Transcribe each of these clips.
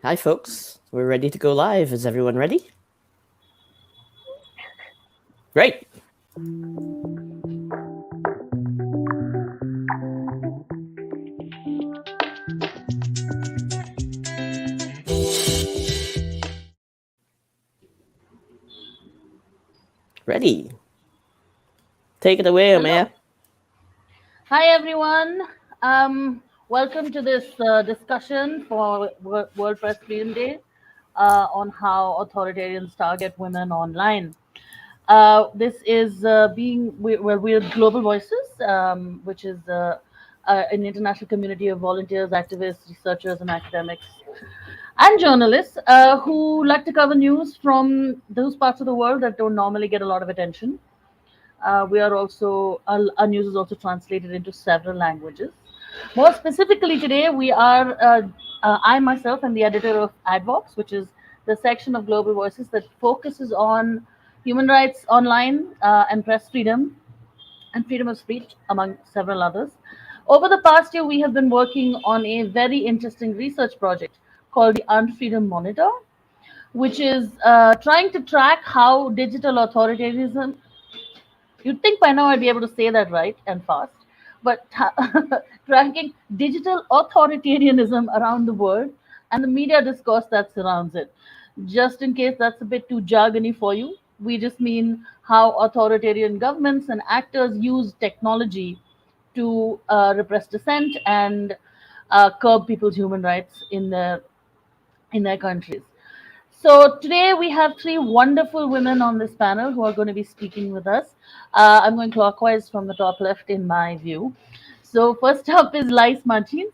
Hi, folks. We're ready to go live. Is everyone ready? Great. Ready. Take it away, Hello. Ameya. Hi, everyone. Welcome to this discussion for World Press Freedom Day on how authoritarians target women online. This is we're Global Voices, which is an international community of volunteers, activists, researchers, and academics and journalists who like to cover news from those parts of the world that don't normally get a lot of attention. We are also our news is also translated into several languages. More specifically, today I myself am the editor of Advox, which is the section of Global Voices that focuses on human rights online and press freedom and freedom of speech, among several others. Over the past year, we have been working on a very interesting research project called the Unfreedom Monitor, which is trying to track how digital authoritarianism. You'd think by now I'd be able to say that right and fast, but tracking digital authoritarianism around the world and the media discourse that surrounds it. Just in case that's a bit too jargony for you, we just mean how authoritarian governments and actors use technology to repress dissent and curb people's human rights in their countries. So today we have three wonderful women on this panel who are going to be speaking with us. I'm going clockwise from the top left in my view. So first up is Laís Martins.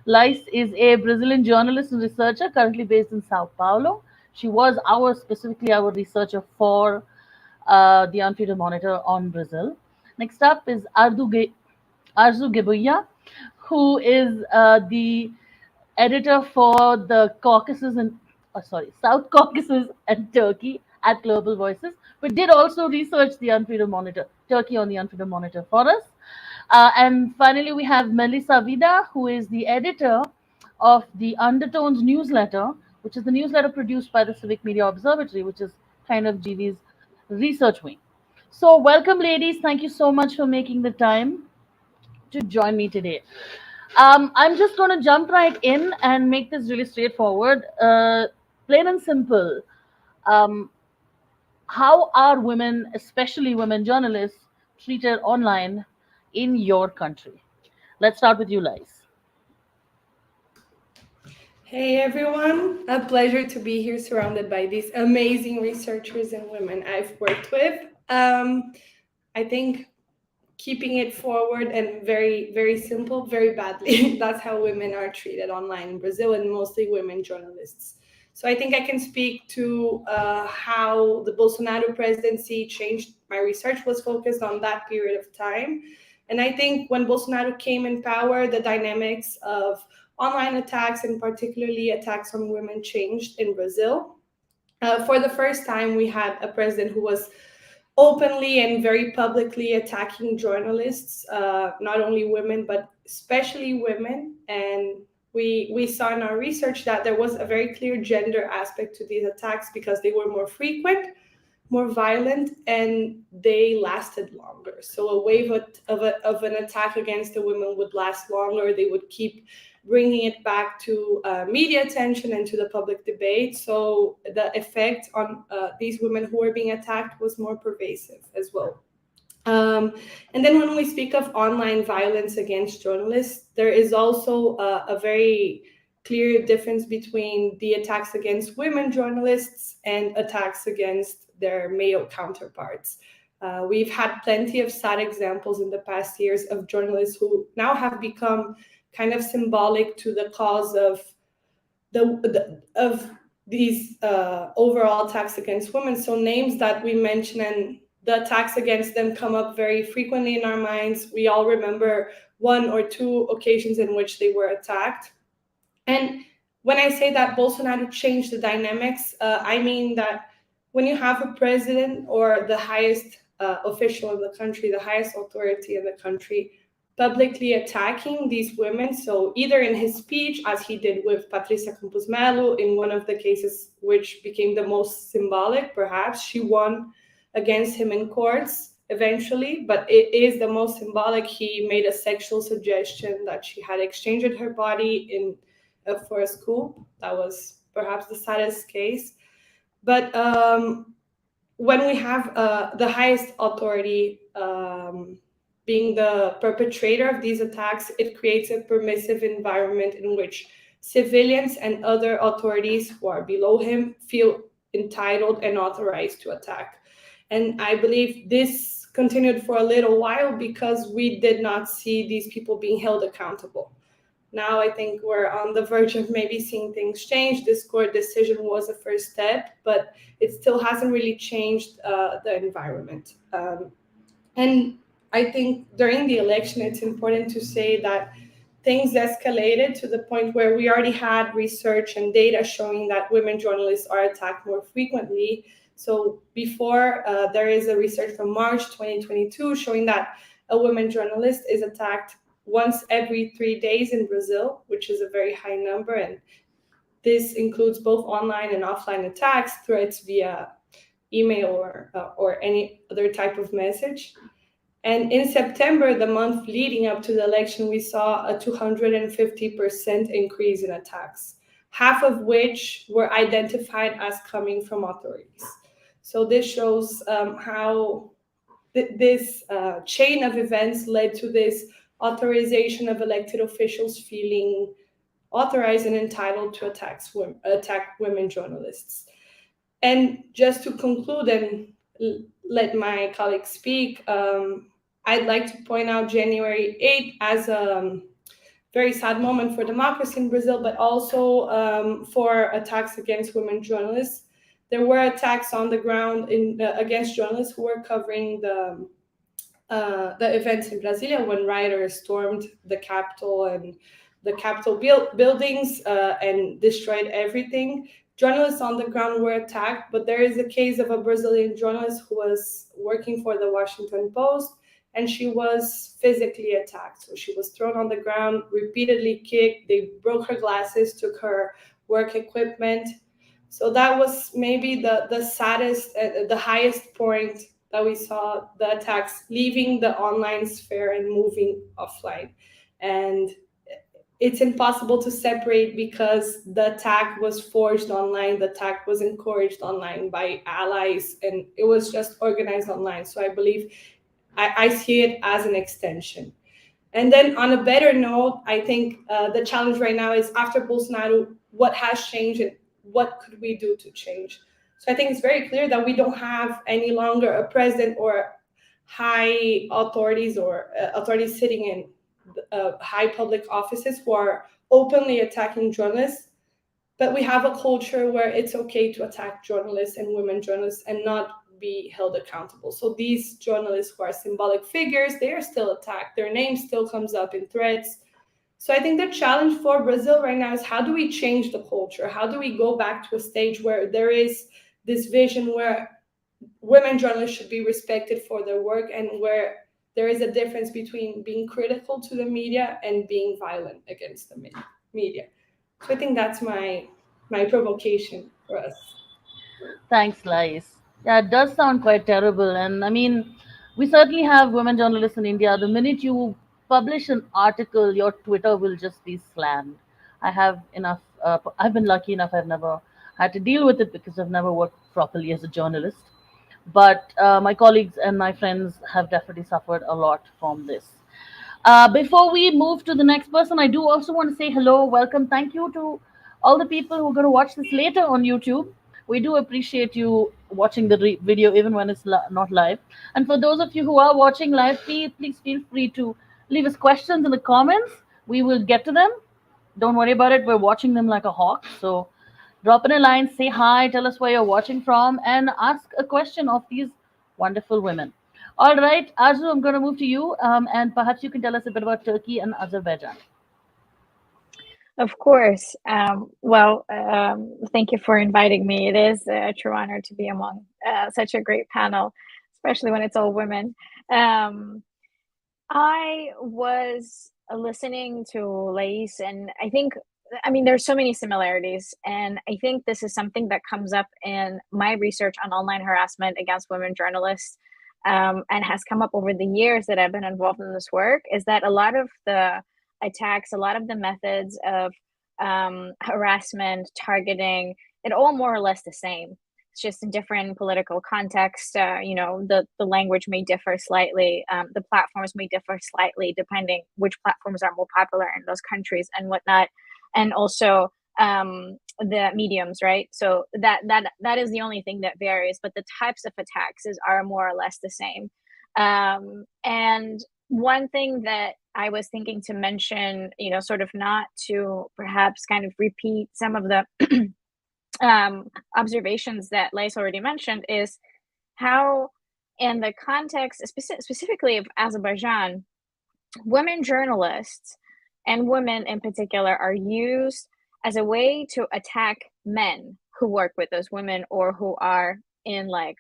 Laís is a Brazilian journalist and researcher currently based in Sao Paulo. She was specifically our researcher for the Unfreedom Monitor on Brazil. Next up is Arzu Geybullayeva, who is the editor for the South Caucasus and Turkey at Global Voices, but did also research the Unfreedom Monitor, Turkey on the Unfreedom Monitor for us. And finally, we have Melissa Vida, who is the editor of the Undertones newsletter, which is the newsletter produced by the Civic Media Observatory, which is kind of GV's research wing. So, welcome, ladies. Thank you so much for making the time to join me today. I'm just going to jump right in and make this really straightforward. Plain and simple. Um, how are women, especially women journalists, treated online in your country? Let's start with you, Lies. Hey everyone, a pleasure to be here surrounded by these amazing researchers and women I've worked with. I think keeping it forward and very, very simple, very badly. That's how women are treated online in Brazil and mostly women journalists. So I think I can speak to how the Bolsonaro presidency changed. My research was focused on that period of time. And I think when Bolsonaro came in power, the dynamics of online attacks and particularly attacks on women changed in Brazil. For the first time, we had a president who was openly and very publicly attacking journalists, not only women, but especially women. And we saw in our research that there was a very clear gender aspect to these attacks because they were more frequent, more violent, and they lasted longer. So a wave of an attack against a woman would last longer. They would keep bringing it back to media attention and to the public debate. So the effect on these women who were being attacked was more pervasive as well. And then when we speak of online violence against journalists, there is also a very clear difference between the attacks against women journalists and attacks against their male counterparts. We've had plenty of sad examples in the past years of journalists who now have become kind of symbolic to the cause of of these overall attacks against women. So names that we mention and the attacks against them come up very frequently in our minds. We all remember one or two occasions in which they were attacked. And when I say that Bolsonaro changed the dynamics, I mean that when you have a president or the highest official in the country, the highest authority in the country, publicly attacking these women. So either in his speech, as he did with Patricia Campos Melo, in one of the cases which became the most symbolic, perhaps, she won against him in courts eventually, but it is the most symbolic. He made a sexual suggestion that she had exchanged her body for a scoop. That was perhaps the saddest case. But when we have the highest authority being the perpetrator of these attacks, it creates a permissive environment in which civilians and other authorities who are below him feel entitled and authorized to attack. And I believe this continued for a little while because we did not see these people being held accountable. Now I think we're on the verge of maybe seeing things change. This court decision was a first step, but it still hasn't really changed the environment. And I think during the election, it's important to say that things escalated to the point where we already had research and data showing that women journalists are attacked more frequently. So before, there is a research from March 2022 showing that a woman journalist is attacked once every 3 days in Brazil, which is a very high number. And this includes both online and offline attacks, threats via email or any other type of message. And in September, the month leading up to the election, we saw a 250% increase in attacks, half of which were identified as coming from authorities. So this shows how this chain of events led to this authorization of elected officials feeling authorized and entitled to attack women journalists. And just to conclude and let my colleagues speak, I'd like to point out January 8th as a very sad moment for democracy in Brazil, but also for attacks against women journalists. There were attacks on the ground against journalists who were covering the events in Brasilia when rioters stormed the Capitol and the Capitol buildings and destroyed everything. Journalists on the ground were attacked, but there is a case of a Brazilian journalist who was working for the Washington Post, and she was physically attacked. So she was thrown on the ground, repeatedly kicked, they broke her glasses, took her work equipment. So that was maybe the saddest, the highest point that we saw, the attacks leaving the online sphere and moving offline. And it's impossible to separate because the attack was forged online, the attack was encouraged online by allies, and it was just organized online. So I believe I see it as an extension. And then on a better note, I think the challenge right now is after Bolsonaro, what has changed and what could we do to change? So I think it's very clear that we don't have any longer a president or high authorities or authorities sitting in high public offices who are openly attacking journalists, but we have a culture where it's okay to attack journalists and women journalists and not be held accountable. So these journalists who are symbolic figures, they are still attacked. Their name still comes up in threads. So I think the challenge for Brazil right now is how do we change the culture? How do we go back to a stage where there is this vision where women journalists should be respected for their work and where there is a difference between being critical to the media and being violent against the media. So I think that's my provocation for us. Thanks, Laís. Yeah, it does sound quite terrible. And I mean, we certainly have women journalists in India. The minute you publish an article, your Twitter will just be slammed. I have enough, I've been lucky enough, I've never had to deal with it because I've never worked properly as a journalist. But my colleagues and my friends have definitely suffered a lot from this. Before we move to the next person, I do also want to say hello, welcome, thank you to all the people who are going to watch this later on YouTube. We do appreciate you watching the video even when it's not live. And for those of you who are watching live, please feel free to leave us questions in the comments. We will get to them. Don't worry about it. We're watching them like a hawk. So drop in a line, say hi, tell us where you're watching from, and ask a question of these wonderful women. All right, Arzu, I'm going to move to you, and perhaps you can tell us a bit about Turkey and Azerbaijan. Of course. Thank you for inviting me. It is a true honor to be among such a great panel, especially when it's all women. I was listening to Laís, and I mean, there's so many similarities, and I think this is something that comes up in my research on online harassment against women journalists, and has come up over the years that I've been involved in this work, is that a lot of the attacks, a lot of the methods of harassment, targeting, it all more or less the same. It's just in different political context. The language may differ slightly. The platforms may differ slightly depending which platforms are more popular in those countries and whatnot, and also the mediums, right? So that is the only thing that varies, but the types of attacks are more or less the same. And one thing that I was thinking to mention, sort of not to perhaps kind of repeat some of the observations that Laís already mentioned, is how, in the context specifically of Azerbaijan, women journalists and women in particular are used as a way to attack men who work with those women or who are in like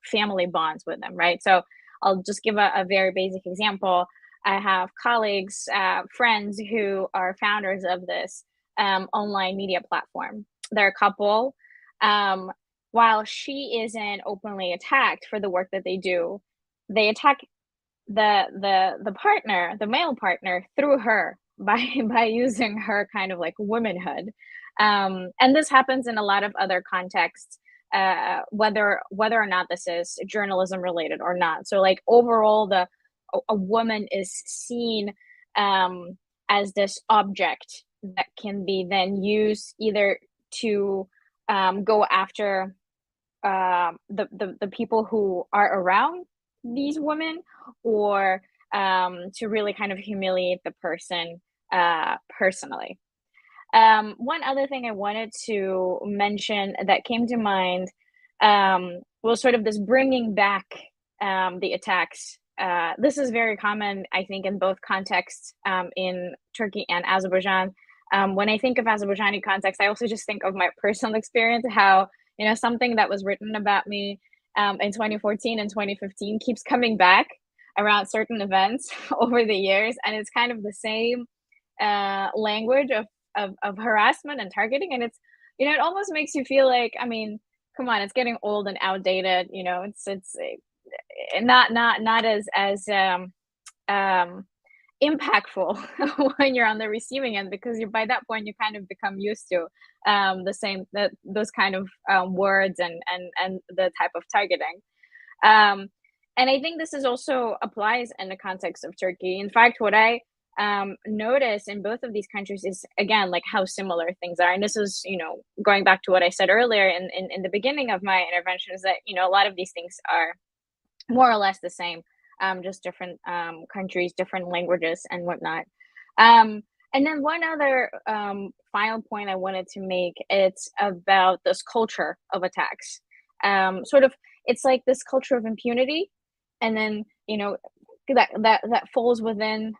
family bonds with them, right? So I'll just give a very basic example. I have colleagues, friends who are founders of this online media platform. They're a couple. While she isn't openly attacked for the work that they do, they attack the partner, the male partner, through her by using her kind of like womanhood. And this happens in a lot of other contexts, whether or not this is journalism related or not. So like overall, a woman is seen as this object that can be then used either to go after the people who are around these women, or to really kind of humiliate the person personally. One other thing I wanted to mention that came to mind was sort of this bringing back the attacks. This is very common, I think, in both contexts, in Turkey and Azerbaijan. When I think of Azerbaijani context, I also just think of my personal experience, how, something that was written about me in 2014 and 2015 keeps coming back around certain events over the years. And it's kind of the same language of harassment and targeting. And it's, it almost makes you feel like, I mean, come on, it's getting old and outdated. It's not as impactful when you're on the receiving end, because by that point you kind of become used to those kind of words and the type of targeting. And I think this is also applies in the context of Turkey. In fact, what I notice in both of these countries is, again, like how similar things are. And this is, going back to what I said earlier in the beginning of my intervention, is that, a lot of these things are more or less the same, just different countries, different languages and whatnot. And then one other final point I wanted to make, it's about this culture of attacks. Sort of, it's like this culture of impunity, and then, that falls within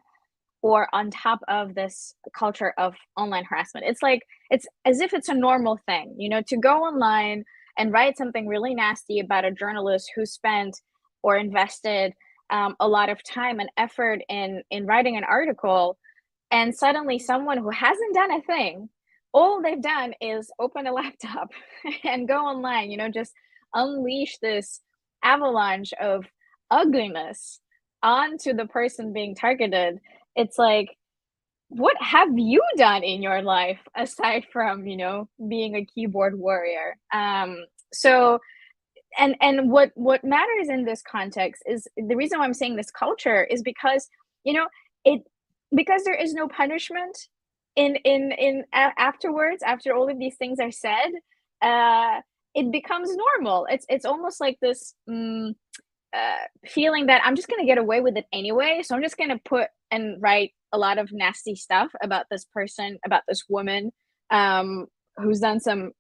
or on top of this culture of online harassment. It's like, it's as if it's a normal thing, to go online and write something really nasty about a journalist who spent or invested a lot of time and effort in writing an article, and suddenly someone who hasn't done a thing, all they've done is open a laptop and go online, just unleash this avalanche of ugliness onto the person being targeted. It's like, what have you done in your life aside from, being a keyboard warrior? So and what matters in this context is, the reason why I'm saying this culture is because, because there is no punishment afterwards, after all of these things are said, it becomes normal. It's almost like this feeling that I'm just gonna get away with it anyway, so I'm just gonna put and write a lot of nasty stuff about this person, about this woman who's done some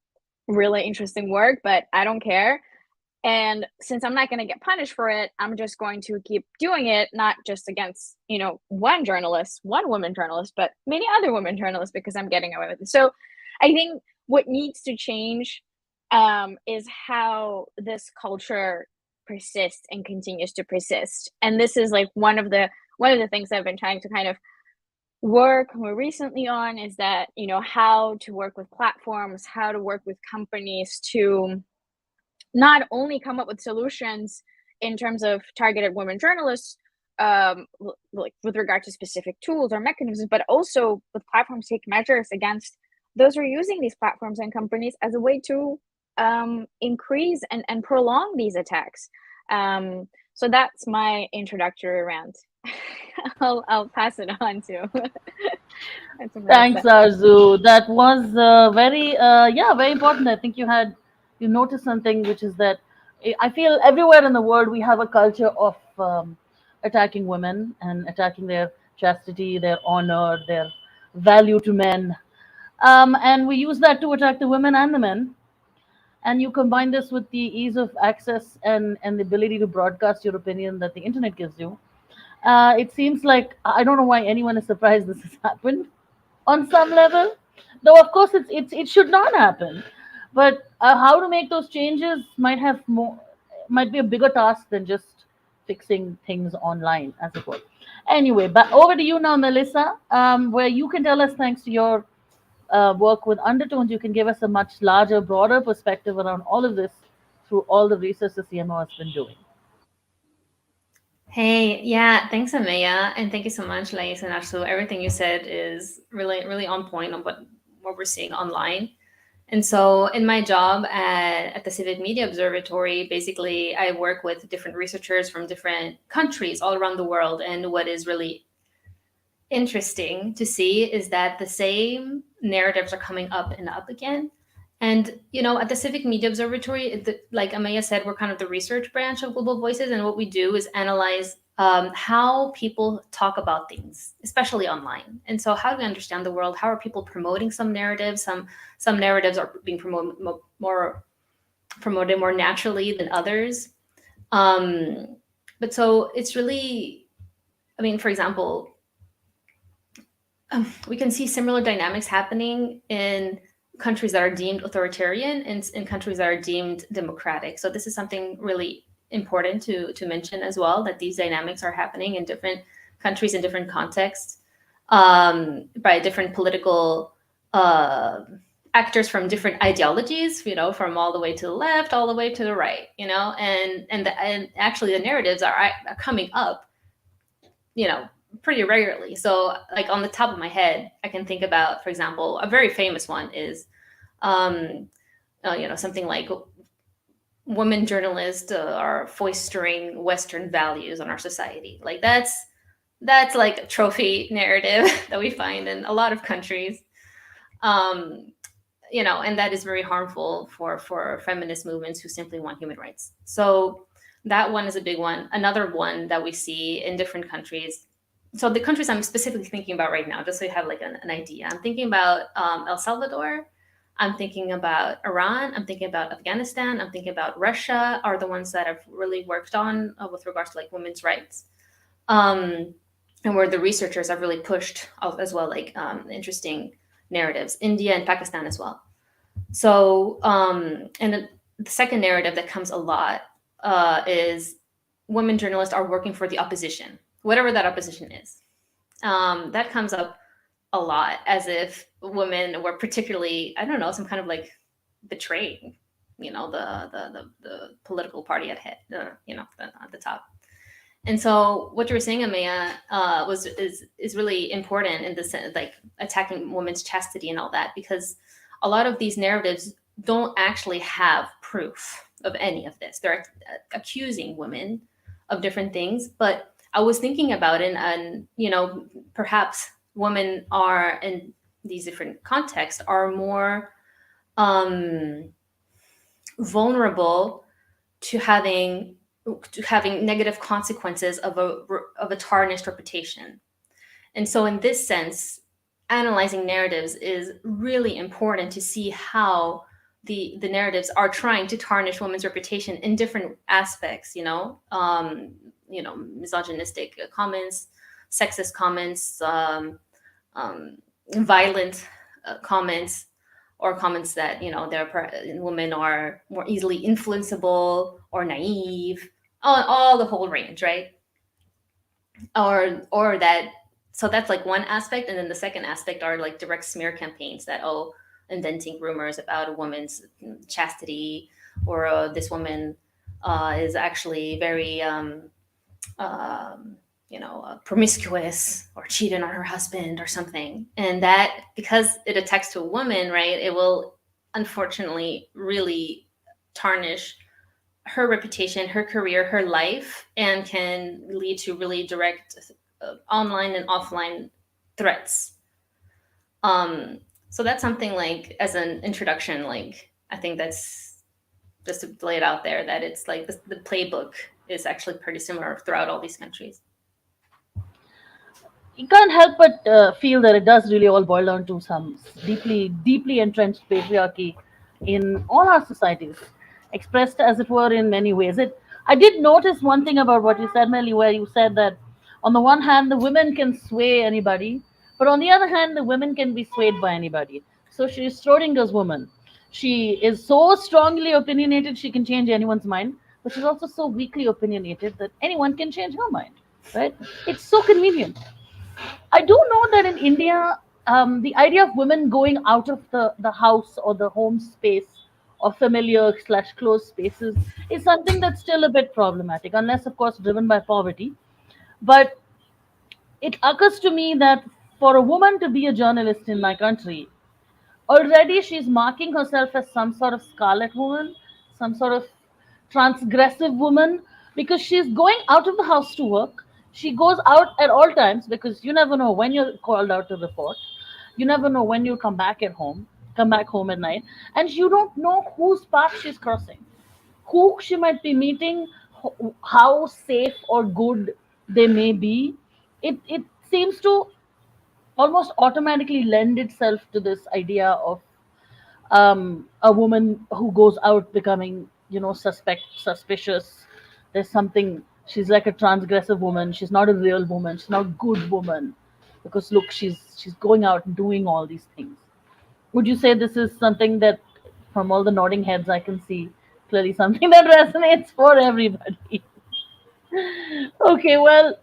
really interesting work, but I don't care. And since I'm not going to get punished for it, I'm just going to keep doing it, not just against, one woman journalist, but many other women journalists, because I'm getting away with it. So I think what needs to change is how this culture persists and continues to persist. And this is like one of the things I've been trying to kind of work more recently on, is that, you know, how to work with platforms, how to work with companies to not only come up with solutions in terms of targeted women journalists, like with regard to specific tools or mechanisms, but also with platforms take measures against those who are using these platforms and companies as a way to increase and prolong these attacks. So that's my introductory rant. I'll pass it on to. Thanks, Arzu. That was very important. I think you noticed something, which is that I feel everywhere in the world we have a culture of attacking women and attacking their chastity, their honor, their value to men, and we use that to attack the women and the men. And you combine this with the ease of access and the ability to broadcast your opinion that the internet gives you. It seems like I don't know why anyone is surprised this has happened on some level, though of course it should not happen. But how to make those changes might be a bigger task than just fixing things online, as it were. Anyway, but over to you now, Melissa, where you can tell us, thanks to your work with undertones, you can give us a much larger, broader perspective around all of this through all the research the CMO has been doing. Hey, yeah, thanks, Ameya, and thank you so much, Laís and Arzu. Everything you said is really, really on point on what we're seeing online. And so in my job at the Civic Media Observatory, basically I work with different researchers from different countries all around the world. And what is really interesting to see is that the same narratives are coming up and up again. And, you know, at the Civic Media Observatory, like Ameya said, we're kind of the research branch of Global Voices. And what we do is analyze how people talk about things, especially online. And so how do we understand the world? How are people promoting some narratives? Some narratives are being promoted more naturally than others. But so it's really, I mean, for example, we can see similar dynamics happening in countries that are deemed authoritarian and in countries that are deemed democratic. So this is something really important to mention as well, that these dynamics are happening in different countries in different contexts by different political actors from different ideologies, you know, from all the way to the left, all the way to the right, you know, and actually the narratives are coming up, you know, pretty regularly. So like on the top of my head, I can think about, for example, a very famous one is, you know, something like women journalists are foistering Western values on our society. Like that's like a trophy narrative that we find in a lot of countries. You know, and that is very harmful for feminist movements who simply want human rights. So that one is a big one. Another one that we see in different countries. So the countries I'm specifically thinking about right now, just so you have like an idea, I'm thinking about El Salvador, I'm thinking about Iran, I'm thinking about Afghanistan, I'm thinking about Russia are the ones that I've really worked on with regards to like women's rights. And where the researchers have really pushed as well, like interesting narratives, India and Pakistan as well. So, and the second narrative that comes a lot is women journalists are working for the opposition, whatever that opposition is. That comes up a lot, as if women were particularly, I don't know, some kind of like betraying, you know, the political party at head, you know, at the top. And so what you were saying, Ameya, is really important in the sense, like attacking women's chastity and all that, because a lot of these narratives don't actually have proof of any of this. They're accusing women of different things, but I was thinking about it, and you know, perhaps women are in these different contexts are more vulnerable to having negative consequences of a tarnished reputation. And so in this sense, analyzing narratives is really important to see how the narratives are trying to tarnish women's reputation in different aspects, you know, misogynistic comments, sexist comments, violent comments, or comments that, you know, women are more easily influenceable or naive all the whole range, right? Or that, so that's like one aspect, and then the second aspect are like direct smear campaigns that, oh, inventing rumors about a woman's chastity, or this woman is actually very promiscuous or cheated on her husband or something. And that, because it attacks to a woman, right, it will unfortunately really tarnish her reputation, her career, her life, and can lead to really direct online and offline threats. So that's something, like, as an introduction, like, I think that's just to lay it out there, that it's like the playbook is actually pretty similar throughout all these countries. You can't help but feel that it does really all boil down to some deeply entrenched patriarchy in all our societies, expressed as it were in many ways. I did notice one thing about what you said, Melly, where you said that on the one hand the women can sway anybody, but on the other hand the women can be swayed by anybody. So she is Schrodinger's woman. She is so strongly opinionated she can change anyone's mind, but she's also so weakly opinionated that anyone can change her mind. Right? It's so convenient. I do know that in India, the idea of women going out of the house or the home space or familiar slash closed spaces is something that's still a bit problematic, unless, of course, driven by poverty. But it occurs to me that for a woman to be a journalist in my country, already she's marking herself as some sort of scarlet woman, some sort of transgressive woman, because she's going out of the house to work. She goes out at all times because you never know when you're called out to report. You never know when you'll come back home at night, and you don't know whose path she's crossing, who she might be meeting, how safe or good they may be. It seems to almost automatically lend itself to this idea of a woman who goes out becoming, suspicious. There's something. She's like a transgressive woman. She's not a real woman. She's not a good woman, because look, she's going out and doing all these things. Would you say this is something that, from all the nodding heads I can see, clearly something that resonates for everybody? Okay, well,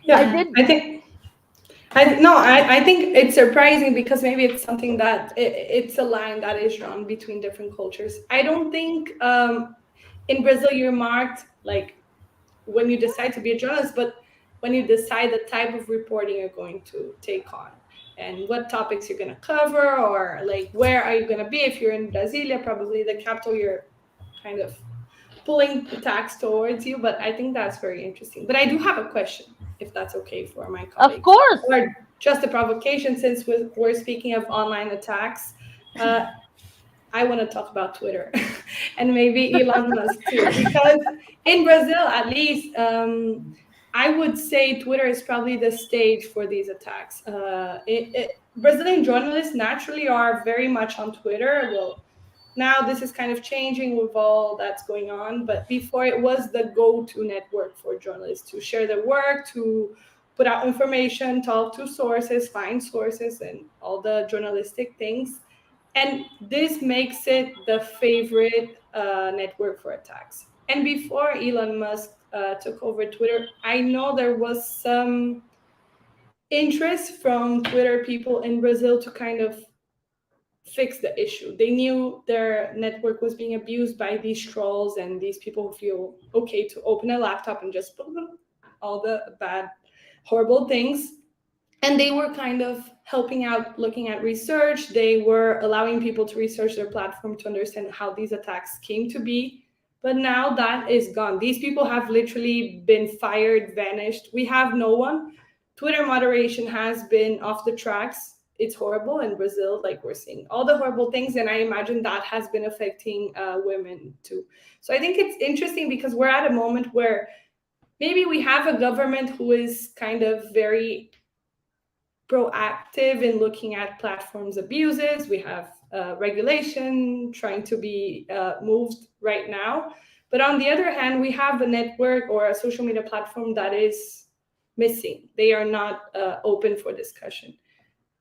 Yeah, I did. I think it's surprising because maybe it's something that it's a line that is drawn between different cultures. I don't think in Brazil you're marked like when you decide to be a journalist, but when you decide the type of reporting you're going to take on and what topics you're going to cover, or like where are you going to be. If you're in Brasilia, probably the capital, you're kind of pulling the tax towards you. But I think that's very interesting. But I do have a question, if that's okay for my colleagues. Of course. Or just a provocation, since we're speaking of online attacks. I want to talk about Twitter and maybe Elon Musk too, because in Brazil, at least, I would say Twitter is probably the stage for these attacks. Brazilian journalists naturally are very much on Twitter. Well, now this is kind of changing with all that's going on, but before it was the go-to network for journalists to share their work, to put out information, talk to sources, find sources, and all the journalistic things. And this makes it the favorite network for attacks. And before Elon Musk took over Twitter, I know there was some interest from Twitter people in Brazil to kind of fix the issue. They knew their network was being abused by these trolls and these people who feel okay to open a laptop and just put all the bad, horrible things. And they were kind of helping out, looking at research. They were allowing people to research their platform to understand how these attacks came to be. But now that is gone. These people have literally been fired, vanished. We have no one. Twitter moderation has been off the tracks. It's horrible in Brazil, like we're seeing all the horrible things. And I imagine that has been affecting women too. So I think it's interesting because we're at a moment where maybe we have a government who is kind of very proactive in looking at platforms abuses. We have regulation trying to be moved right now. But on the other hand, we have a network or a social media platform that is missing. They are not open for discussion.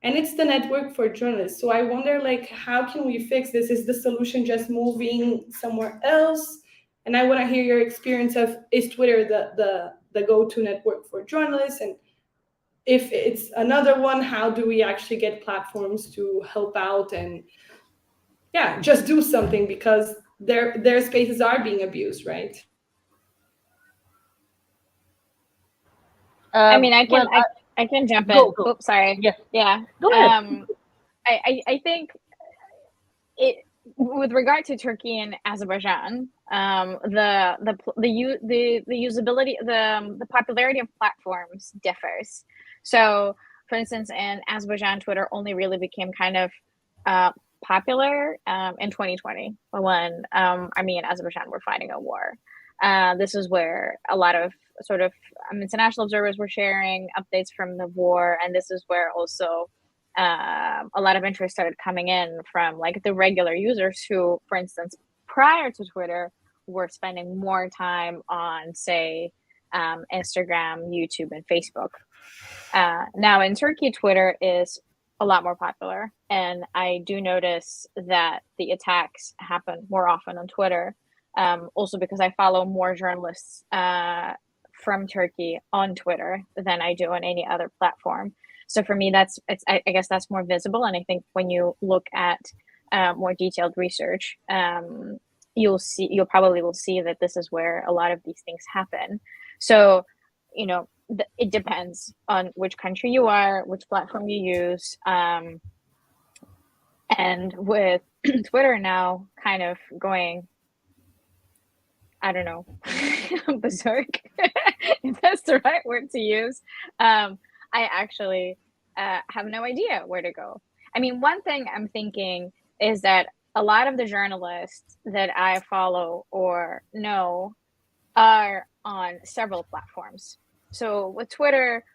And it's the network for journalists. So I wonder, like, how can we fix this? Is the solution just moving somewhere else? And I want to hear your experience of, is Twitter the go-to network for journalists? And if it's another one, how do we actually get platforms to help out and just do something, because their spaces are being abused, right? I mean, I can Well, I can jump in. go. Oops, sorry. Yes. Yeah. Go ahead. I think it, with regard to Turkey and Azerbaijan, the usability, the popularity of platforms differs. So, for instance, in Azerbaijan, Twitter only really became kind of popular in 2020 when Armenia and Azerbaijan were fighting a war. This is where a lot of sort of international observers were sharing updates from the war, and this is where also a lot of interest started coming in from like the regular users who, for instance, prior to Twitter, were spending more time on, say, Instagram, YouTube, and Facebook. Now in Turkey, Twitter is a lot more popular, and I do notice that the attacks happen more often on Twitter. Also because I follow more journalists from Turkey on Twitter than I do on any other platform. So for me, I guess that's more visible. And I think when you look at more detailed research, you'll probably will see that this is where a lot of these things happen. So, it depends on which country you are, which platform you use. And with Twitter now kind of going, I don't know, berserk, if that's the right word to use. I actually have no idea where to go. I mean, one thing I'm thinking is that a lot of the journalists that I follow or know are on several platforms. So with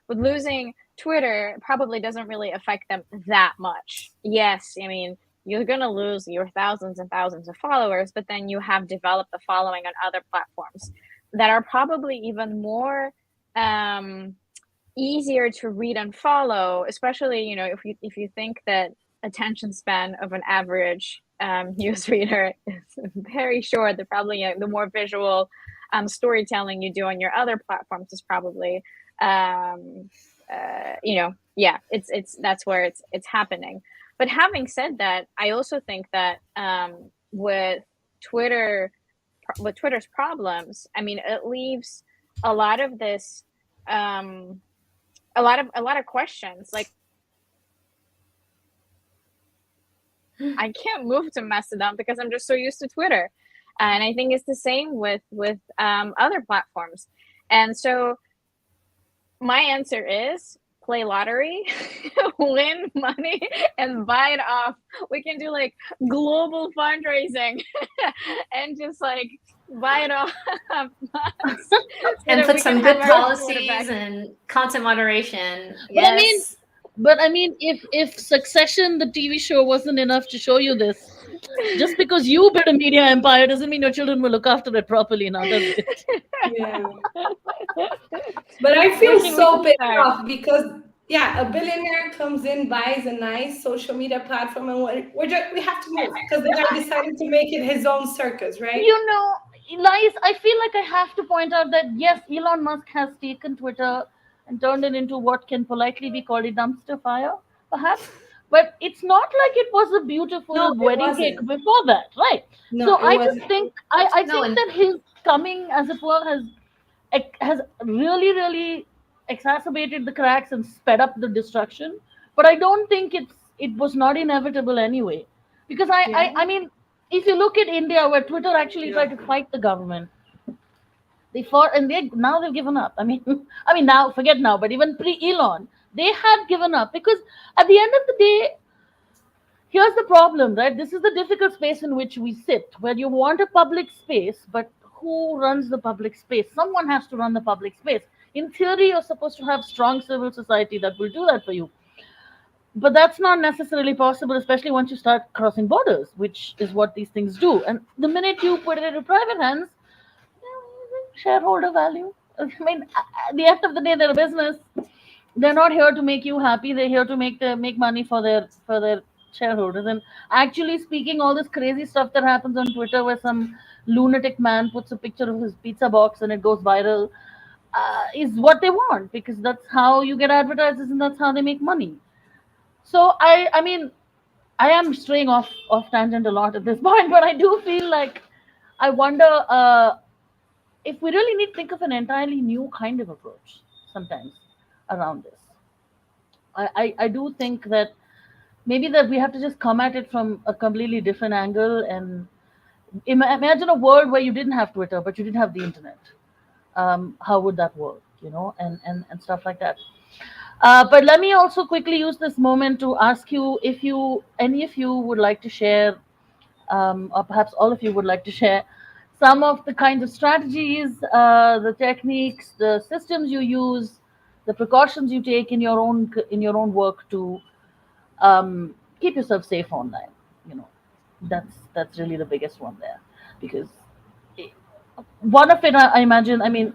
losing Twitter, probably doesn't really affect them that much. Yes, I mean, you're going to lose your thousands and thousands of followers, but then you have developed a following on other platforms that are probably even more easier to read and follow, especially, if you think that attention span of an average news reader is very short, they're probably the more visual storytelling you do on your other platforms is probably that's where it's happening. But having said that, I also think that with Twitter's problems, I mean, it leaves a lot of this a lot of questions. Like, I can't move to Mastodon because I'm just so used to Twitter. And I think it's the same with other platforms. And so my answer is play lottery, win money, and buy it off. We can do like global fundraising and just like buy it off. And put some good policies and content moderation. But I mean, if Succession, the TV show, wasn't enough to show you this, just because you build a media empire doesn't mean your children will look after it properly now, does it? Yeah. But I feel so pissed off because a billionaire comes in, buys a nice social media platform, and we have to move because the guy decided to make it his own circus, right? Laís, I feel like I have to point out that yes, Elon Musk has taken Twitter and turned it into what can politely be called a dumpster fire, perhaps. But it's not like it was a beautiful wedding cake before that, right? No, so I just think I think that his coming, as it were, has really, really exacerbated the cracks and sped up the destruction. But I don't think it was not inevitable anyway. Because I mean, if you look at India, where Twitter actually tried to fight the government, they fought, and now they've given up. I mean now, forget now, but even pre-Elon, they had given up because at the end of the day, here's the problem, right? This is the difficult space in which we sit, where you want a public space, but who runs the public space? Someone has to run the public space. In theory, you're supposed to have strong civil society that will do that for you. But that's not necessarily possible, especially once you start crossing borders, which is what these things do. And the minute you put it into private hands, shareholder value. I mean, at the end of the day, they're a business. They're not here to make you happy. They're here to make money for their shareholders. And actually speaking, all this crazy stuff that happens on Twitter where some lunatic man puts a picture of his pizza box and it goes viral is what they want, because that's how you get advertisers and that's how they make money. So I mean, I am straying off tangent a lot at this point, but I do feel like I wonder if we really need to think of an entirely new kind of approach sometimes around this. I do think that maybe that we have to just come at it from a completely different angle and imagine a world where you didn't have Twitter but you didn't have the internet. How would that work? And stuff like that. But let me also quickly use this moment to ask you if any of you would like to share, or perhaps all of you would like to share some of the kinds of strategies, the techniques, the systems you use, the precautions you take in your own work to keep yourself safe online. You know, that's really the biggest one there, because it, one of it, I imagine. I mean,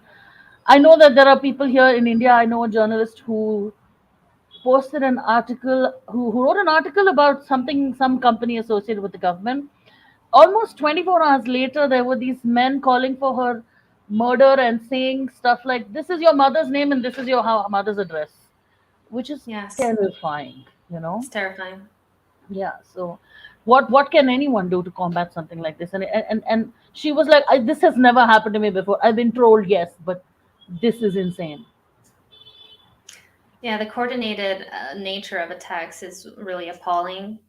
I know that there are people here in India. I know a journalist who posted an article, who wrote an article about some company associated with the government. Almost 24 hours later, there were these men calling for her murder and saying stuff like, "This is your mother's name and this is your mother's address," which is Yes, terrifying. You know? it's terrifying. Yeah. So, what can anyone do to combat something like this? And she was like, "This has never happened to me before. I've been trolled, yes, but this is insane." Yeah, the coordinated nature of attacks is really appalling.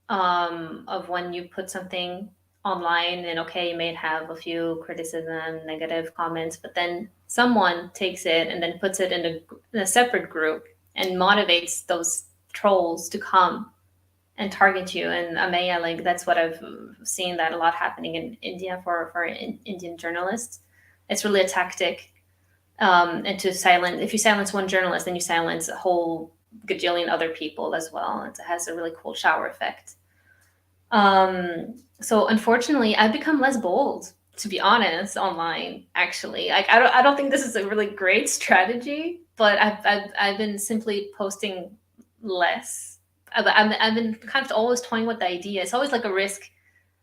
Of when you put something online, and okay, you may have a few criticism, negative comments, but then someone takes it and then puts it in a separate group and motivates those trolls to come and target you. And Ameya, like that's what I've seen that a lot happening in India for Indian journalists. It's really a tactic, and to silence, if you silence one journalist, then you silence a whole gajillion other people as well. It has a really cool shower effect. So unfortunately, I've become less bold, to be honest, online. Actually, like I don't think this is a really great strategy, but I've been simply posting less. I've been kind of always toying with the idea. It's always like a risk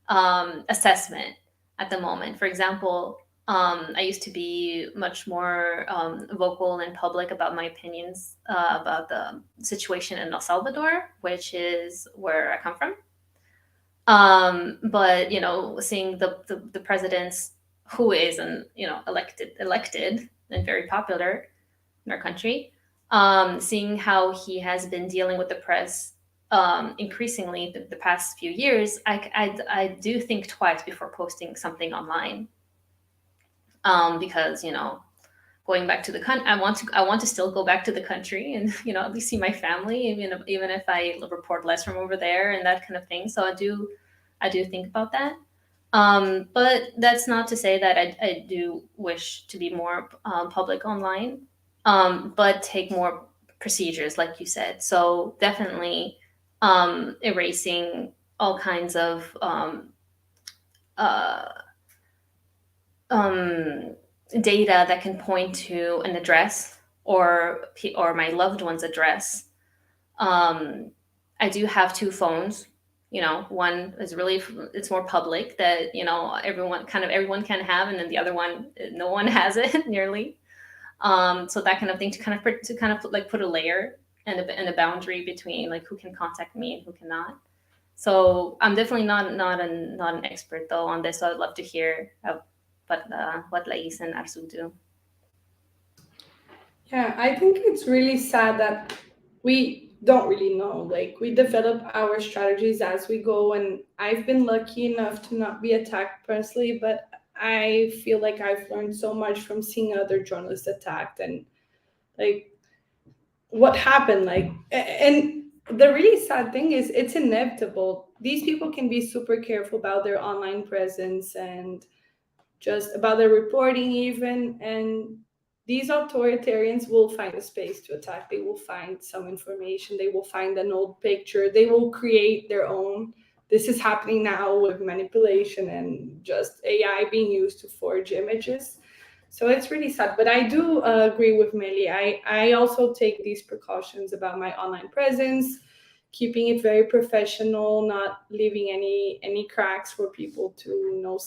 assessment at the moment. For example, I used to be much more vocal and public about my opinions about the situation in El Salvador, which is where I come from. But seeing the presidents who is elected and very popular in our country, seeing how he has been dealing with the press increasingly the past few years, I do think twice before posting something online, because going back to the country, I want to still go back to the country and at least see my family, even if I report less from over there and that kind of thing. So I do think about that. But that's not to say that I do wish to be more public online, but take more procedures, like you said. So definitely erasing all kinds of uh, data that can point to an address or my loved one's address. I do have two phones. One is really, it's more public, that everyone can have, and then the other one, no one has it nearly. So that kind of thing, to kind of like put a layer and a boundary between like who can contact me and who cannot. So I'm definitely not an expert though on this. So I'd love to hear what Laís and Arzu do. Yeah, I think it's really sad that we don't really know. Like, we develop our strategies as we go, and I've been lucky enough to not be attacked personally, but I feel like I've learned so much from seeing other journalists attacked and like what happened. And the really sad thing is it's inevitable. These people can be super careful about their online presence and just about their reporting even, and these authoritarians will find a space to attack. They will find some information, they will find an old picture, they will create their own. This is happening now with manipulation and just AI being used to forge images. So it's really sad, but I do agree with Meli. I also take these precautions about my online presence, keeping it very professional, not leaving any cracks for people to know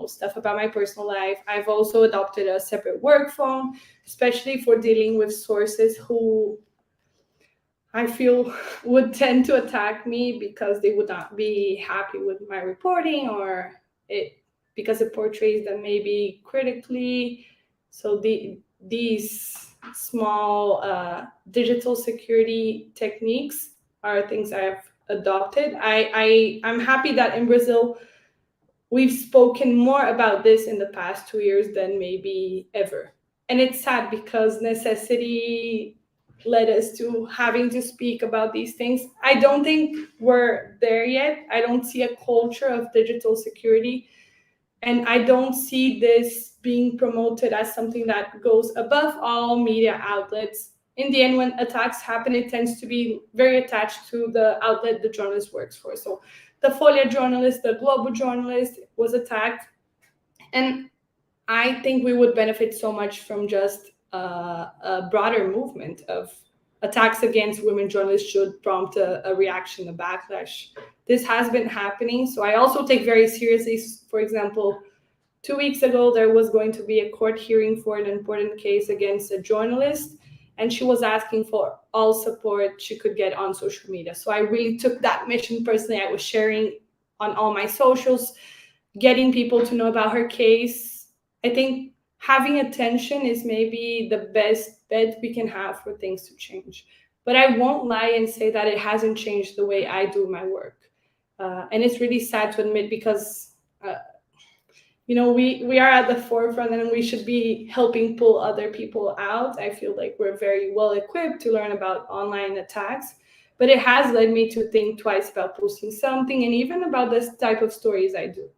stuff about my personal life. I've also adopted a separate work phone, especially for dealing with sources who I feel would tend to attack me because they would not be happy with my reporting, or because it portrays them maybe critically. So these small digital security techniques are things I've adopted. I'm happy that in Brazil we've spoken more about this in the past 2 years than maybe ever. And it's sad because necessity led us to having to speak about these things. I don't think we're there yet. I don't see a culture of digital security. And I don't see this being promoted as something that goes above all media outlets. In the end, when attacks happen, it tends to be very attached to the outlet the journalist works for. So the Folha journalist, the Globo journalist was attacked. And I think we would benefit so much from just a broader movement of attacks against women journalists should prompt a reaction, a backlash. This has been happening. So I also take very seriously, for example, 2 weeks ago, there was going to be a court hearing for an important case against a journalist, and she was asking for all support she could get on social media. So I really took that mission personally. I was sharing on all my socials, getting people to know about her case. I think having attention is maybe the best bet we can have for things to change. But I won't lie and say that it hasn't changed the way I do my work. And it's really sad to admit because, we are at the forefront and we should be helping pull other people out. I feel like we're very well equipped to learn about online attacks, but it has led me to think twice about posting something, and even about this type of stories I do.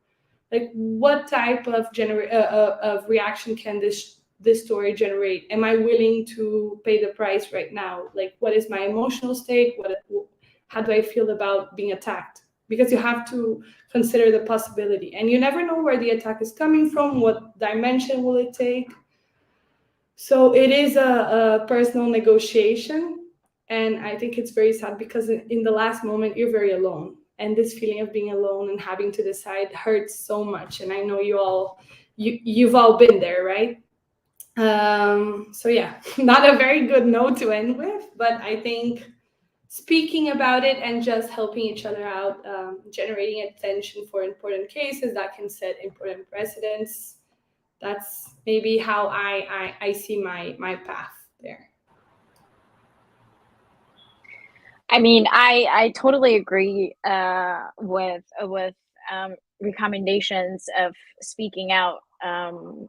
Like, what type of reaction can this story generate? Am I willing to pay the price right now? Like, what is my emotional state? How do I feel about being attacked? Because you have to consider the possibility, and you never know where the attack is coming from, what dimension will it take. So it is a personal negotiation, and I think it's very sad because in the last moment you're very alone, and this feeling of being alone and having to decide hurts so much. And I know you've all been there, right? So yeah, not a very good note to end with, but I think speaking about it and just helping each other out, generating attention for important cases that can set important precedents. That's maybe how I see my path there. I mean, I totally agree with recommendations of speaking out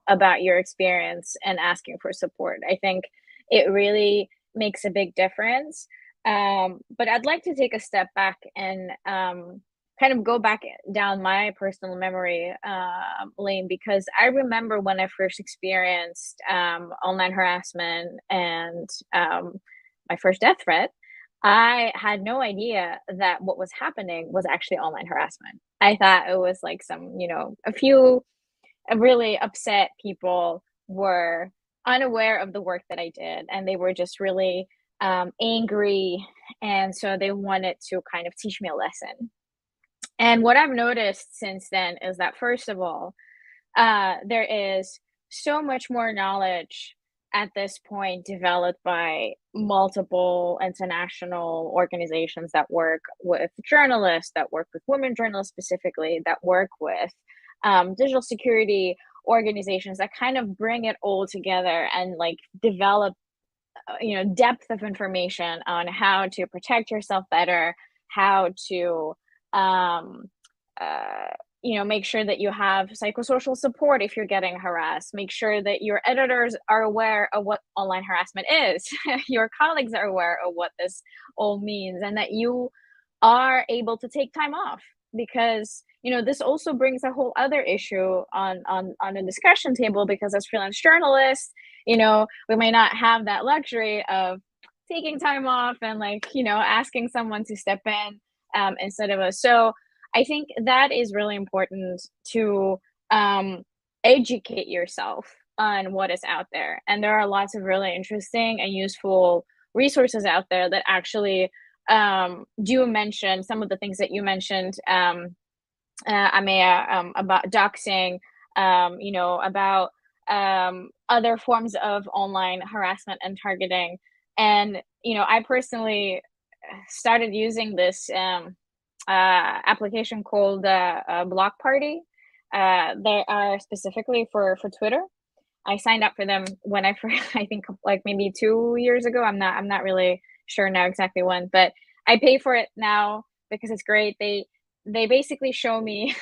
about your experience and asking for support. I think it really makes a big difference. But I'd like to take a step back and kind of go back down my personal memory lane, because I remember when I first experienced online harassment and my first death threat. I had no idea that what was happening was actually online harassment. I thought it was like a few really upset people were unaware of the work that I did, and they were just really angry, and so they wanted to kind of teach me a lesson. And what I've noticed since then is that, first of all, there is so much more knowledge at this point developed by multiple international organizations that work with journalists, that work with women journalists specifically, that work with digital security organizations, that kind of bring it all together and like develop depth of information on how to protect yourself better, how to make sure that you have psychosocial support if you're getting harassed. Make sure that your editors are aware of what online harassment is, your colleagues are aware of what this all means, and that you are able to take time off. Because this also brings a whole other issue on the discussion table, because as freelance journalists, we may not have that luxury of taking time off and asking someone to step in instead of us. So I think that is really important to educate yourself on what is out there. And there are lots of really interesting and useful resources out there that actually do mention some of the things that you mentioned, Ameya, about doxing, about other forms of online harassment and targeting. And, I personally started using this application called Block Party. They are specifically for Twitter. I signed up for them when I think like maybe 2 years ago. I'm not really sure now exactly when, but I pay for it now because it's great. They basically show me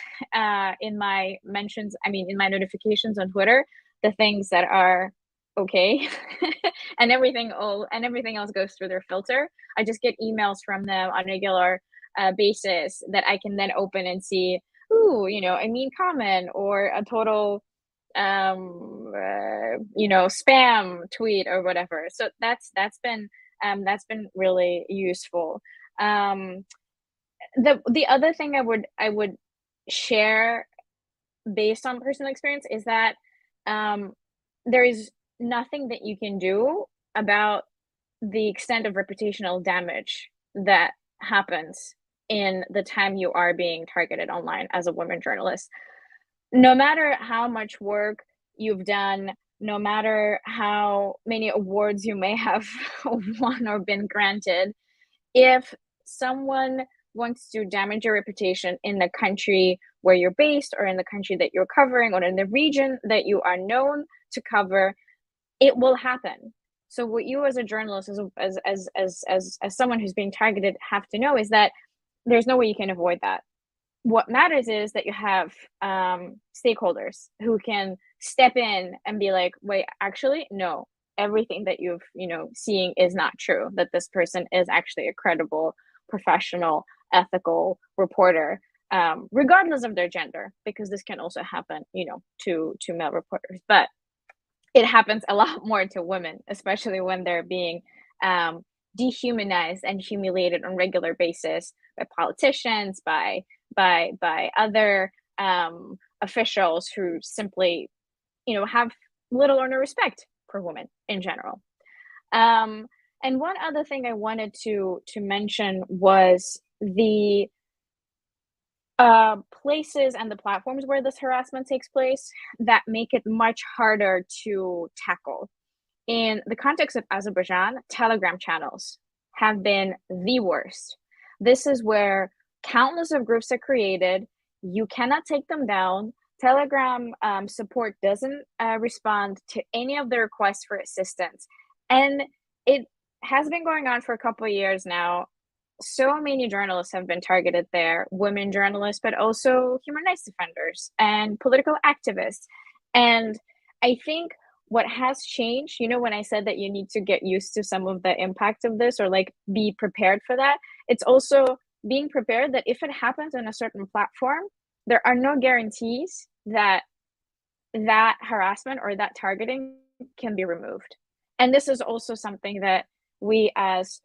in my mentions, in my notifications on Twitter, the things that are okay, and everything else goes through their filter. I just get emails from them on a regular basis that I can then open and see, a mean comment or a total spam tweet or whatever. So that's been really useful. The other thing I would share based on personal experience is that there is nothing that you can do about the extent of reputational damage that happens in the time you are being targeted online as a woman journalist. No matter how much work you've done, no matter how many awards you may have won or been granted, if someone wants to damage your reputation in the country where you're based, or in the country that you're covering, or in the region that you are known to cover, it will happen. So what you as a journalist, as someone who's being targeted, have to know is that there's no way you can avoid that. What matters is that you have stakeholders who can step in and be like, wait, actually, no, everything that you've seeing is not true, that this person is actually a credible, professional, ethical reporter, regardless of their gender, because this can also happen to male reporters, but it happens a lot more to women, especially when they're being dehumanized and humiliated on a regular basis by politicians, by other officials who simply have little or no respect for women in general. And one other thing I wanted to mention was the places and the platforms where this harassment takes place that make it much harder to tackle. In the context of Azerbaijan, Telegram channels have been the worst. This is where countless of groups are created. You cannot take them down. Telegram support doesn't respond to any of the requests for assistance. And it has been going on for a couple of years now. So many journalists have been targeted there, women journalists, but also human rights defenders and political activists. And I think what has changed, when I said that you need to get used to some of the impact of this, or like be prepared for that, it's also being prepared that if it happens on a certain platform, there are no guarantees that harassment or that targeting can be removed. And this is also something that we as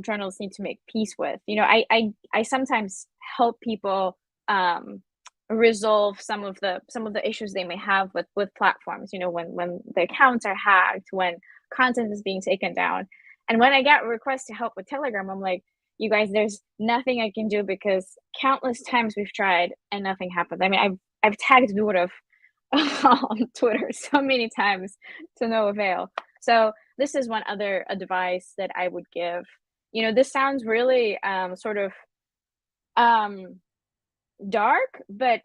journalists need to make peace with. I sometimes help people resolve some of the issues they may have with platforms. When the accounts are hacked, when content is being taken down, and when I get requests to help with Telegram, I'm like, you guys, there's nothing I can do, because countless times we've tried and nothing happens. I've tagged Durov on Twitter so many times to no avail. So this is one other advice that I would give. This sounds really sort of dark, but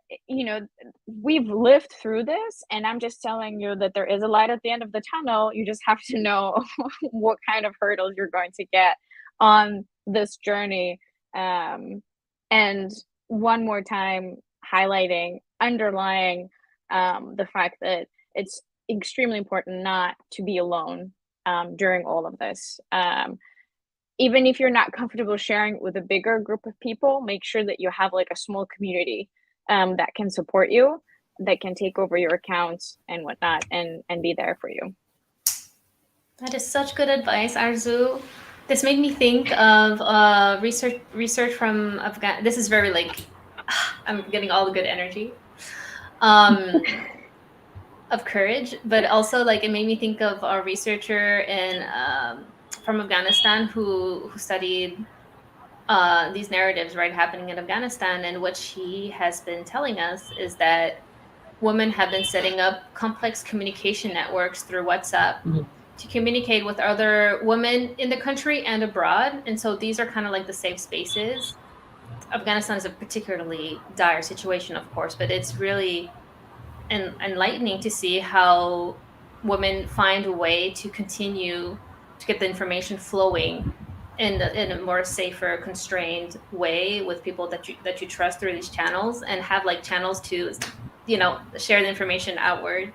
we've lived through this, and I'm just telling you that there is a light at the end of the tunnel. You just have to know what kind of hurdles you're going to get on this journey. And one more time, underlying the fact that it's extremely important not to be alone during all of this. Even if you're not comfortable sharing with a bigger group of people, make sure that you have like a small community that can support you, that can take over your accounts and whatnot, and be there for you. That is such good advice, Arzu. This made me think of research from Afghanistan. This is very I'm getting all the good energy of courage, but also it made me think of a researcher from Afghanistan who studied these narratives, right, happening in Afghanistan. And what she has been telling us is that women have been setting up complex communication networks through WhatsApp to communicate with other women in the country and abroad. And so these are kind of like the safe spaces. Afghanistan is a particularly dire situation, of course, but it's really enlightening to see how women find a way to continue to get the information flowing in a more safer, constrained way with people that you trust through these channels, and have like channels to, share the information outward,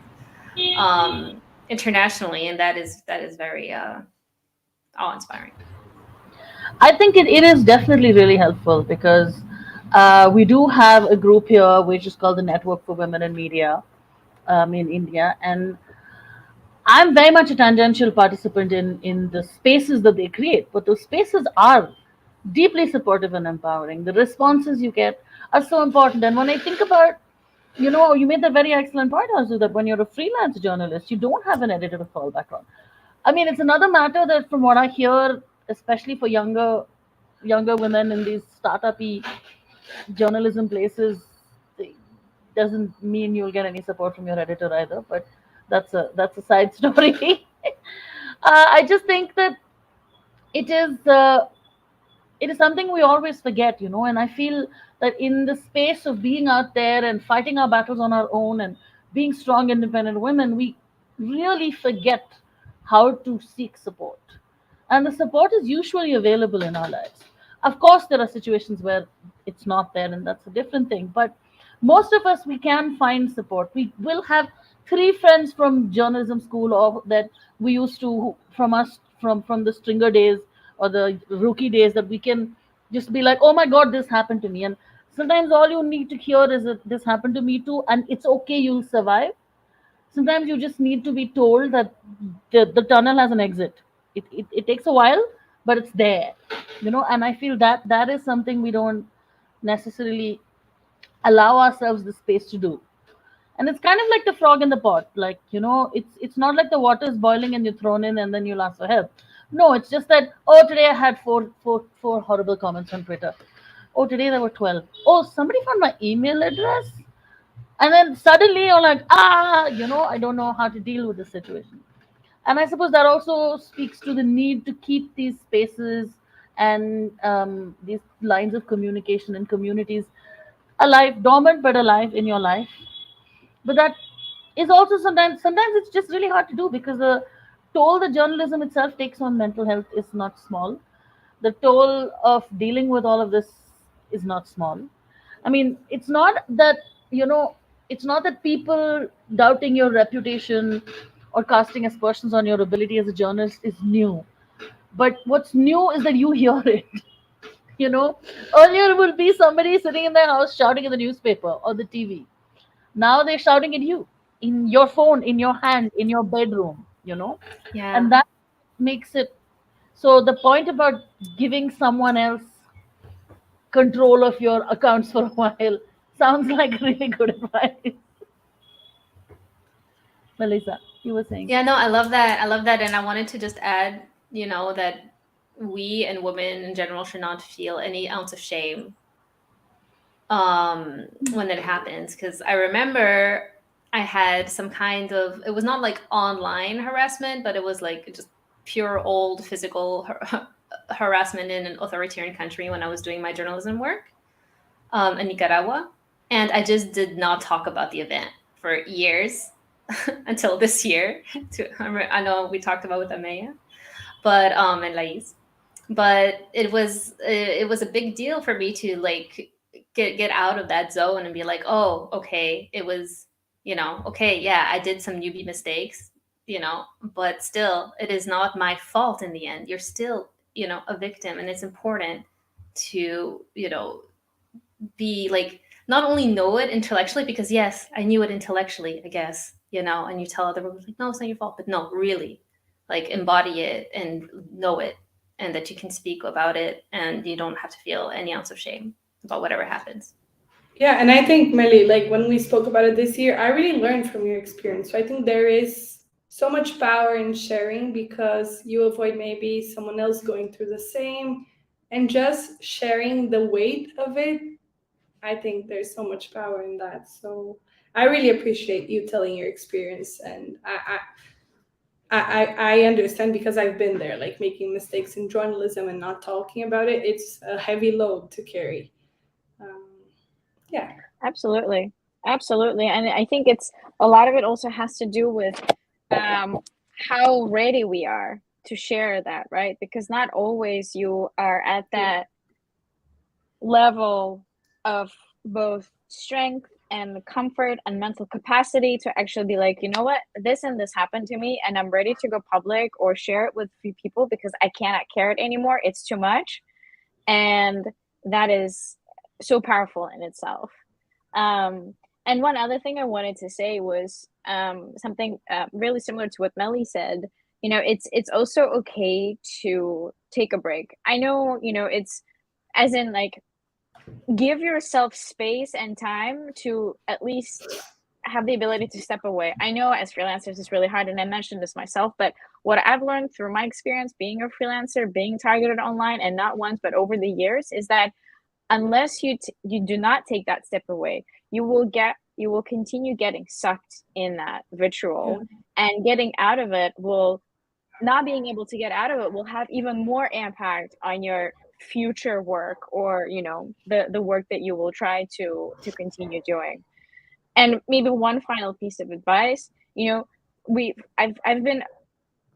internationally, and that is very awe-inspiring. I think it is definitely really helpful because we do have a group here which is called the Network for Women in Media in India, and I'm very much a tangential participant in the spaces that they create, but those spaces are deeply supportive and empowering. The responses you get are so important. And when I think about, you made that very excellent point, Arzu, that when you're a freelance journalist, you don't have an editor to fall back on. I mean, it's another matter that from what I hear, especially for younger women in these startup-y journalism places, it doesn't mean you'll get any support from your editor either. But that's a side story. I just think that it is it is something we always forget, and I feel that in the space of being out there and fighting our battles on our own and being strong, independent women, we really forget how to seek support. And the support is usually available in our lives. Of course, there are situations where it's not there, and that's a different thing. But most of us, we can find support. We will have three friends from journalism school, or that we used to from us from the stringer days or the rookie days, that we can just be like, oh my god, this happened to me. And sometimes all you need to hear is that this happened to me too, and it's okay, you'll survive. Sometimes you just need to be told that the tunnel has an exit. It takes a while, but it's there, and I feel that that is something we don't necessarily allow ourselves the space to do. And it's kind of like the frog in the pot. Like, it's not like the water is boiling and you're thrown in and then you'll ask for help. No, it's just that, oh, today I had four horrible comments on Twitter. Oh, today there were 12. Oh, somebody found my email address. And then suddenly you're like, I don't know how to deal with the situation. And I suppose that also speaks to the need to keep these spaces and these lines of communication and communities alive, dormant but alive in your life. But that is also sometimes it's just really hard to do, because the toll the journalism itself takes on mental health is not small. The toll of dealing with all of this is not small. I mean, you know it's not that people doubting your reputation or casting aspersions on your ability as a journalist is new. But what's new is that you hear it. you know Earlier it would be somebody sitting in their house shouting at the newspaper or the TV. Now they're shouting at you, in your phone, in your hand, in your bedroom. Yeah. And that makes it so. The point about giving someone else control of your accounts for a while sounds like really good advice. Melissa, you were saying. Yeah, no, I love that. I love that. And I wanted to just add, that we and women in general should not feel any ounce of shame when it happens. Because I remember I had some kind of, it was not like online harassment, but it was like just pure old physical harassment in an authoritarian country when I was doing my journalism work in Nicaragua. And I just did not talk about the event for years until this year. I know we talked about with Ameya, but and Laís, but it was a big deal for me to like get out of that zone and be like, oh, okay, it was, okay, yeah, I did some newbie mistakes, but still, it is not my fault in the end. You're still, a victim, and it's important to, be like, not only know it intellectually, because yes, I knew it intellectually, I guess, and you tell other people like, no, it's not your fault, but no, really, like, embody it and know it, and that you can speak about it, and you don't have to feel any ounce of shame about whatever happens. Yeah, and I think, Melly, like when we spoke about it this year, I really learned from your experience. So I think there is so much power in sharing, because you avoid maybe someone else going through the same. and just sharing the weight of it, I think there's so much power in that. So I really appreciate you telling your experience, and I understand because I've been there, like making mistakes in journalism and not talking about it. It's a heavy load to carry. Um, yeah. Absolutely. Absolutely. And I think it's a lot of it also has to do with how ready we are to share that, right? Because not always you are at that level of both strength and comfort and mental capacity to actually be like, you know what, this and this happened to me, and I'm ready to go public or share it with few people because I cannot carry it anymore. It's too much. And that is so powerful in itself. And one other thing I wanted to say was something really similar to what Melly said. You know, it's also okay to take a break. I know, you know, it's as in like give yourself space and time to at least have the ability to step away. I know as freelancers it's really hard, and I mentioned this myself, but what I've learned through my experience being a freelancer, being targeted online, and not once but over the years, is that unless you do not take that step away, you will continue getting sucked in that ritual, and getting out of it will not being able to get out of it will have even more impact on your future work, or you know, the work that you will try to continue doing. And maybe one final piece of advice, you know,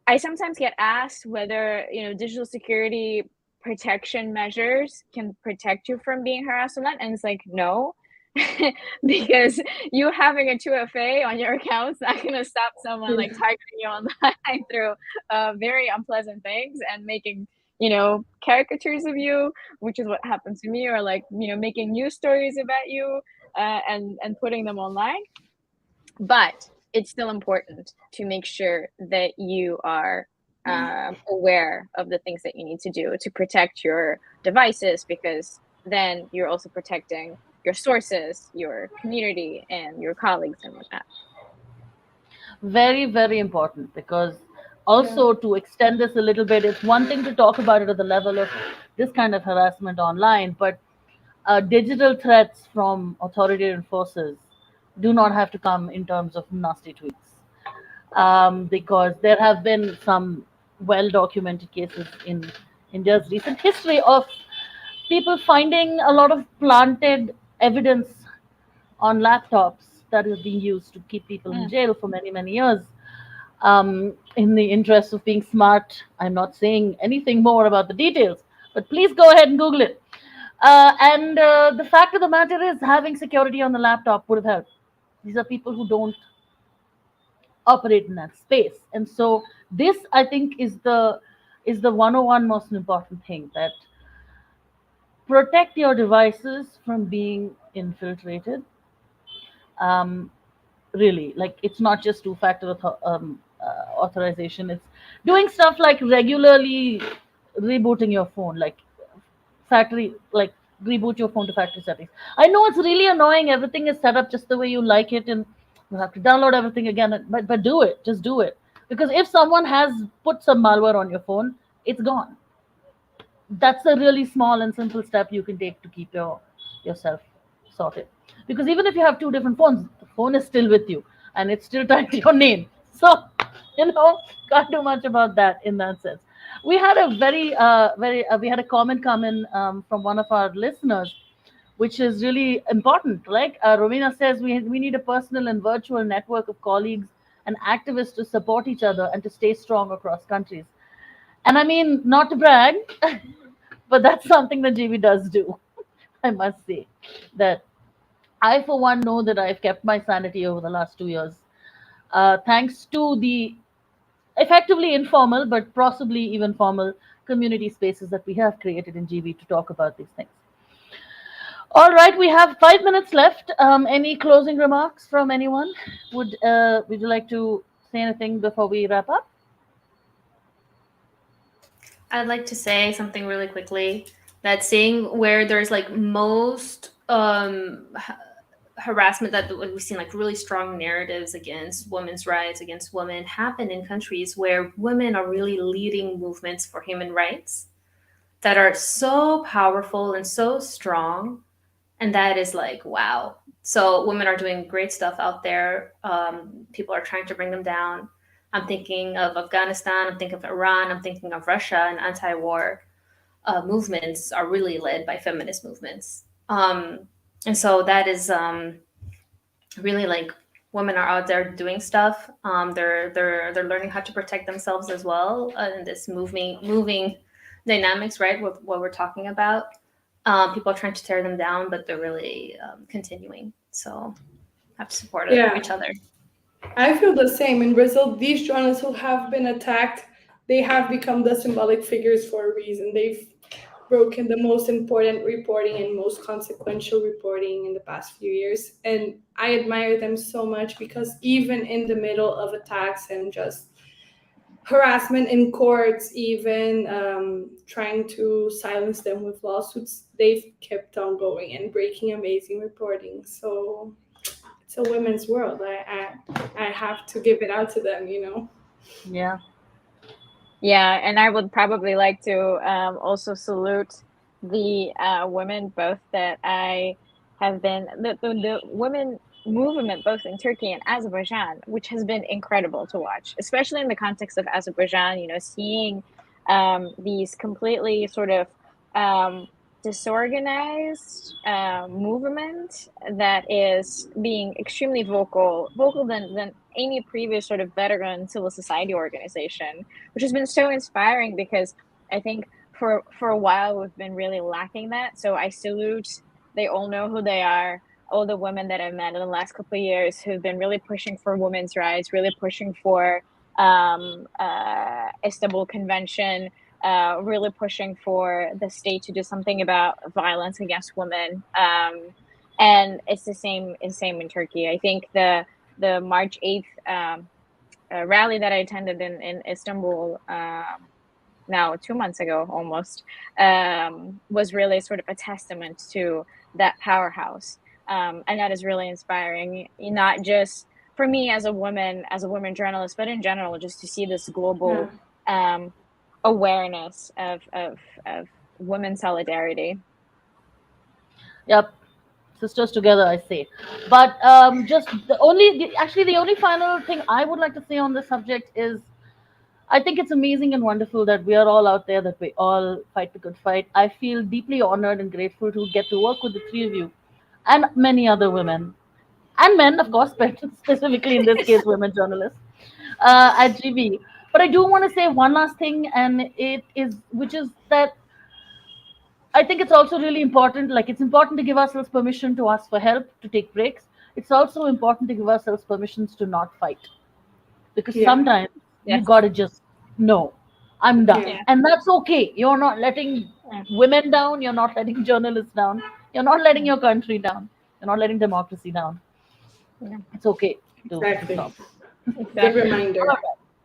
I sometimes get asked whether, you know, digital security protection measures can protect you from being harassed online, and it's like no. Because you having a 2FA on your account is not going to stop someone like targeting you online through very unpleasant things and making, you know, caricatures of you, which is what happened to me, or like, you know, making news stories about you and putting them online. But it's still important to make sure that you are aware of the things that you need to do to protect your devices, because then you're also protecting your sources, your community, and your colleagues and whatnot. Very, very important, because also to extend this a little bit, it's one thing to talk about it at the level of this kind of harassment online, but digital threats from authoritarian forces do not have to come in terms of nasty tweets, because there have been some well documented cases in India's recent history of people finding a lot of planted evidence on laptops that is being used to keep people in jail for many, many years. In the interest of being smart, I'm not saying anything more about the details, but please go ahead and Google it. And the fact of the matter is, having security on the laptop would have helped. These are people who don't operate in that space, and so this, I think, is the 101 most important thing, that protect your devices from being infiltrated. Um, really, like, it's not just two-factor authorization. It's doing stuff like regularly rebooting your phone, like factory, like reboot your phone to factory settings. I know it's really annoying, everything is set up just the way you like it, and you have to download everything again, but do it, just do it, because if someone has put some malware on your phone, it's gone. That's a really small and simple step you can take to keep yourself sorted, because even if you have two different phones, the phone is still with you and it's still tied to your name. So can't do much about that in that sense. We had a we had a comment come in from one of our listeners, which is really important. Like Romina says, we need a personal and virtual network of colleagues and activists to support each other and to stay strong across countries. And I mean, not to brag, but that's something that GB does do. I must say that I, for one, know that I've kept my sanity over the last 2 years, thanks to the effectively informal, but possibly even formal community spaces that we have created in GB to talk about these things. All right, we have 5 minutes left. Any closing remarks from anyone? Would you like to say anything before we wrap up? I'd like to say something really quickly, that seeing where there's like most harassment, that we've seen like really strong narratives against women's rights, against women, happen in countries where women are really leading movements for human rights. that are so powerful and so strong, and that is like, wow. So women are doing great stuff out there. People are trying to bring them down. I'm thinking of Afghanistan, I'm thinking of Iran, I'm thinking of Russia, and anti-war movements are really led by feminist movements. And so that is really like, women are out there doing stuff. They're learning how to protect themselves as well in this moving dynamics, right? With what we're talking about. People are trying to tear them down, but they're really continuing. So have to support each other. I feel the same. In Brazil, these journalists who have been attacked, they have become the symbolic figures for a reason. They've broken the most important reporting and most consequential reporting in the past few years. And I admire them so much because even in the middle of attacks and just harassment in courts, even trying to silence them with lawsuits, they've kept on going and breaking amazing reporting. So it's a women's world. I have to give it out to them, you know. Yeah. Yeah, and I would probably like to also salute the women, both that I have been, the women movement, both in Turkey and Azerbaijan, which has been incredible to watch, especially in the context of Azerbaijan, you know, seeing these completely sort of disorganized movement that is being extremely vocal than any previous sort of veteran civil society organization, which has been so inspiring because I think for a while we've been really lacking that. So I salute, they all know who they are, all the women that I've met in the last couple of years who've been really pushing for women's rights, really pushing for Istanbul Convention, really pushing for the state to do something about violence against women. And it's the same in Turkey. I think the March 8th rally that I attended in Istanbul now 2 months ago almost was really sort of a testament to that powerhouse. And that is really inspiring, not just for me as a woman journalist, but in general, just to see this global awareness of women's solidarity. Yep. Sisters together, I say. But just the only final thing I would like to say on this subject is I think it's amazing and wonderful that we are all out there, that we all fight the good fight. I feel deeply honored and grateful to get to work with the three of you and many other women and men, of course, but specifically in this case, women journalists at GB. But I do want to say one last thing, and which is that I think it's also really important. Like, it's important to give ourselves permission to ask for help, to take breaks. It's also important to give ourselves permissions to not fight, because sometimes you gotta just no, I'm done, and that's okay. You're not letting women down. You're not letting journalists down. You're not letting your country down. You're not letting democracy down. It's okay to stop. Good reminder.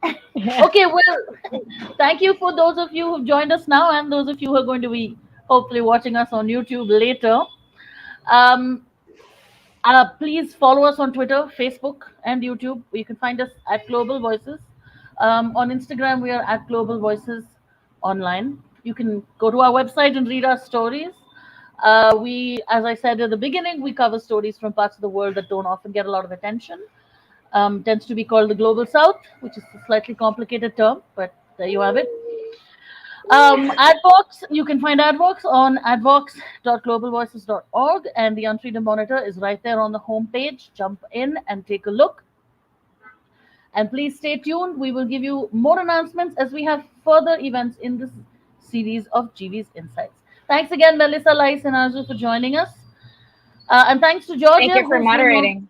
Okay, well, thank you for those of you who've joined us now and those of you who are going to be hopefully watching us on YouTube later. Please follow us on Twitter, Facebook, and YouTube. You can find us at Global Voices. On Instagram, we are at Global Voices Online. You can go to our website and read our stories. As I said at the beginning, we cover stories from parts of the world that don't often get a lot of attention. Tends to be called the Global South, which is a slightly complicated term, but there you have it. Advox, you can find Advox on advox.globalvoices.org, and the Unfreedom Monitor is right there on the homepage. Jump in and take a look. And please stay tuned. We will give you more announcements as we have further events in this series of GV's Insights. Thanks again, Melissa, Laís, and Arzu for joining us. And thanks to Georgia. Thank you for moderating.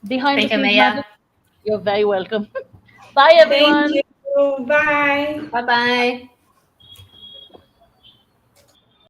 Behind Thank the you, scenes Ameya. magic. You're very welcome. Bye, everyone. Thank you. Bye. Bye bye.